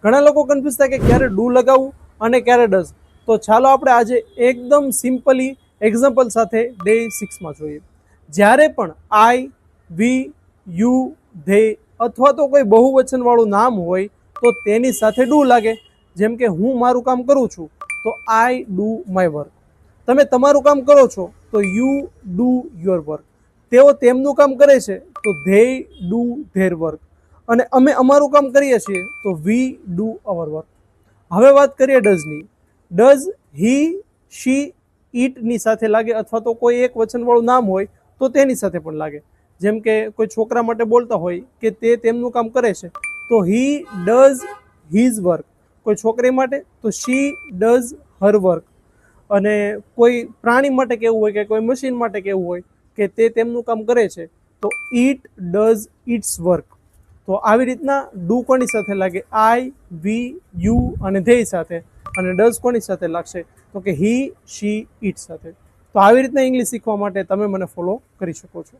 ઘણા લોકો કન્ફ્યુઝ થાય કે ક્યારે ડુ લગાવવું અને ક્યારે ડઝ. તો ચાલો આપણે આજે એકદમ સિમ્પલી એક્ઝામ્પલ સાથે ડે 6માં જોઈએ. જ્યારે પણ આઈ, વી, યુ, ધે અથવા તો કોઈ બહુવચનવાળું નામ હોય તો તેની સાથે ડુ લાગે. જેમ કે હું મારું કામ કરું છું તો આઈ ડુ માય વર્ક. તમે તમારું કામ કરો છો તો યુ ડુ યોર વર્ક. તેઓ તેમનું કામ કરે છે તો ધે ડુ ધેર વર્ક. અને અમે અમારું કામ કરીએ છીએ તો વી ડુ અવર વર્ક. હવે વાત કરીએ ડઝની. ડઝ હી, શી, ઈટની સાથે લાગે અથવા તો કોઈ એક વચનવાળું નામ હોય તો તેની સાથે પણ લાગે. જેમ કે કોઈ છોકરા માટે બોલતા હોય કે તે તેમનું કામ કરે છે તો હી ડઝ હીઝ વર્ક. કોઈ છોકરી માટે તો શી ડઝ હર વર્ક. અને કોઈ પ્રાણી માટે કેવું હોય કે કોઈ મશીન માટે કેવું હોય કે તે તેમનું કામ કરે છે તો ઈટ ડઝ ઇટ્સ વર્ક. તો આવી રીતના ડુ કોની સાથે લાગે? આઈ, વી, યુ અને ધે સાથે. અને ડઝ કોની સાથે લાગશે? તો કે હી, શી, ઇટ સાથે. તો આવી રીતના ઇંગ્લિશ શીખવા માટે તમે મને ફોલો કરી શકો છો.